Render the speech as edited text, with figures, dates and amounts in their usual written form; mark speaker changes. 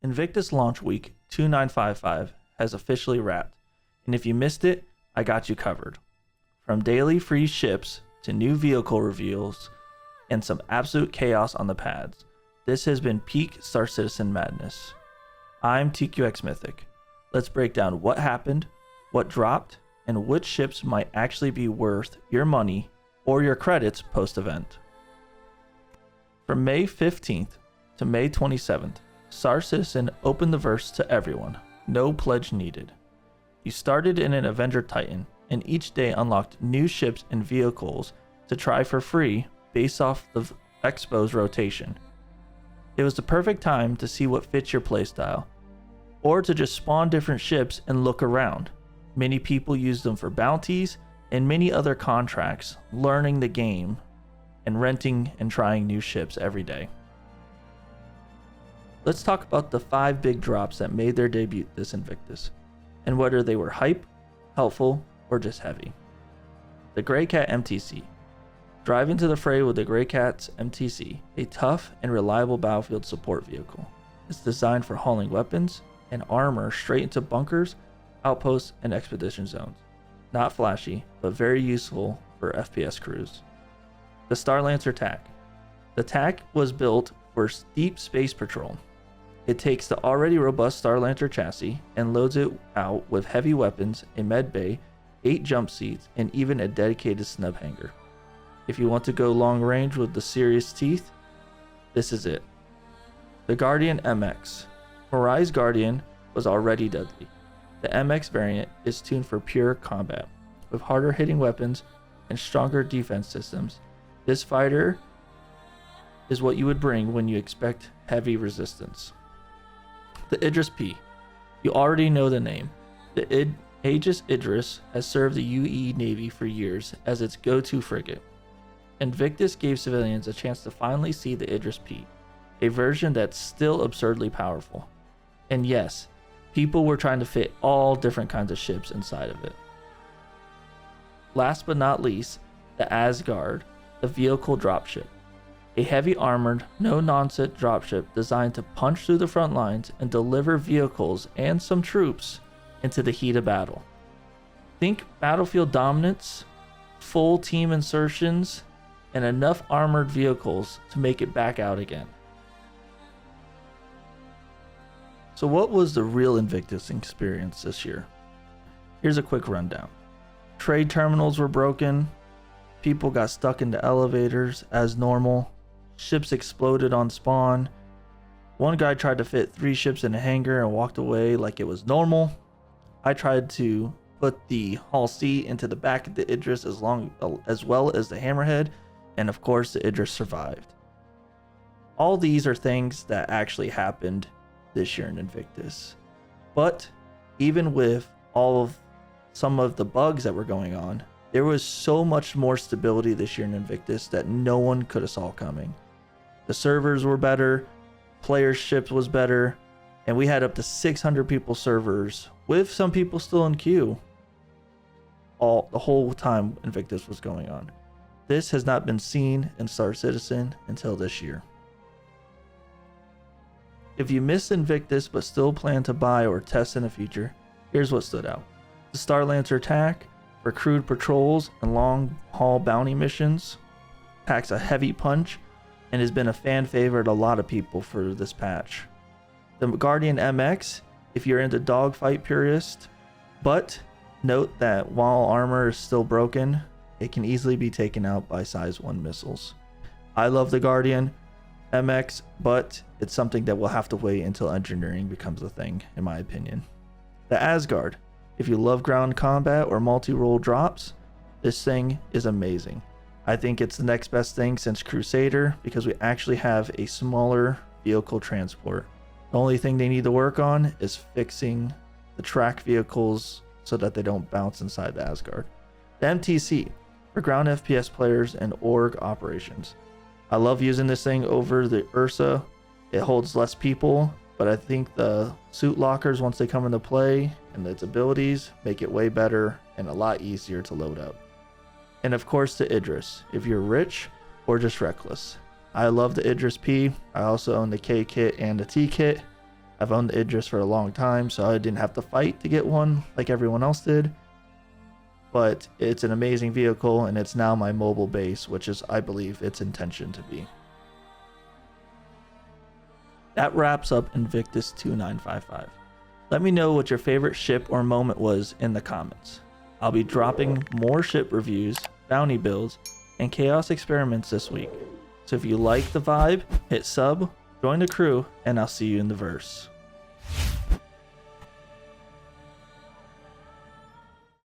Speaker 1: Invictus Launch Week 2955 has officially wrapped, and if you missed it, I got you covered. From daily free ships to new vehicle reveals and some absolute chaos on the pads, this has been peak Star Citizen madness. I'm TqxMythic. Let's break down what happened, what dropped, and which ships might actually be worth your money or your credits post-event. From May 15th to May 27th, Star Citizen opened the verse to everyone, no pledge needed. You started in an Avenger Titan, and each day unlocked new ships and vehicles to try for free based off the Expo's rotation. It was the perfect time to see what fits your playstyle, or to just spawn different ships and look around. Many people use them for bounties and many other contracts, learning the game and renting and trying new ships every day. Let's talk about the 5 big drops that made their debut this Invictus, and whether they were hype, helpful, or just heavy. The Greycat MTC. Drive into the fray with the Greycat MTC, a tough and reliable battlefield support vehicle. It's designed for hauling weapons and armor straight into bunkers, outposts, and expedition zones. Not flashy, but very useful for FPS crews. The Starlancer TAC. The TAC was built for deep space patrol. It takes the already robust Starlancer chassis and loads it out with heavy weapons, a med bay, 8 jump seats, and even a dedicated snub hanger. If you want to go long range with the serious teeth, this is it. The Guardian MX. Mirai's Guardian was already deadly. The MX variant is tuned for pure combat. With harder hitting weapons and stronger defense systems, this fighter is what you would bring when you expect heavy resistance. The Idris-P. You already know the name. The Aegis Idris has served the UE Navy for years as its go-to frigate. Invictus gave civilians a chance to finally see the Idris-P, a version that's still absurdly powerful. And yes, people were trying to fit all different kinds of ships inside of it. Last but not least, the Asgard, the vehicle dropship. A heavy armored, no-nonsense dropship designed to punch through the front lines and deliver vehicles and some troops into the heat of battle. Think battlefield dominance, full team insertions, and enough armored vehicles to make it back out again. So what was the real Invictus experience this year? Here's a quick rundown. Trade terminals were broken, people got stuck into elevators as normal, ships exploded on spawn, one guy tried to fit 3 ships in a hangar and walked away like it was normal. I tried to put the Hull C into the back of the Idris as well as the Hammerhead, and of course the Idris survived. All these are things that actually happened this year in Invictus. But even with some of the bugs that were going on, there was so much more stability this year in Invictus that no one could have saw coming. The servers were better, player ships was better, and we had up to 600 people servers with some people still in queue the whole time Invictus was going on. This has not been seen in Star Citizen until this year. If you missed Invictus but still plan to buy or test in the future, here's what stood out. The Starlancer TAC for crewed patrols and long-haul bounty missions packs a heavy punch and has been a fan favorite a lot of people for this patch. The Guardian MX, if you're into dogfight purist, but note that while armor is still broken, it can easily be taken out by size 1 missiles. I love the Guardian MX, but it's something that will have to wait until engineering becomes a thing, in my opinion. The Asgard, if you love ground combat or multi-role drops, this thing is amazing. I think it's the next best thing since Crusader because we actually have a smaller vehicle transport. The only thing they need to work on is fixing the track vehicles so that they don't bounce inside the Asgard. The MTC for ground FPS players and org operations. I love using this thing over the Ursa. It holds less people, but I think the suit lockers, once they come into play and its abilities, make it way better and a lot easier to load up. And of course the Idris, if you're rich or just reckless. I love the Idris-P. I also own the K kit and the T kit. I've owned the Idris for a long time, so I didn't have to fight to get one like everyone else did. But it's an amazing vehicle, and it's now my mobile base, which is, I believe, its intention to be. That wraps up Invictus 2955. Let me know what your favorite ship or moment was in the comments. I'll be dropping more ship reviews, bounty builds, and chaos experiments this week. So if you like the vibe, hit sub, join the crew, and I'll see you in the verse.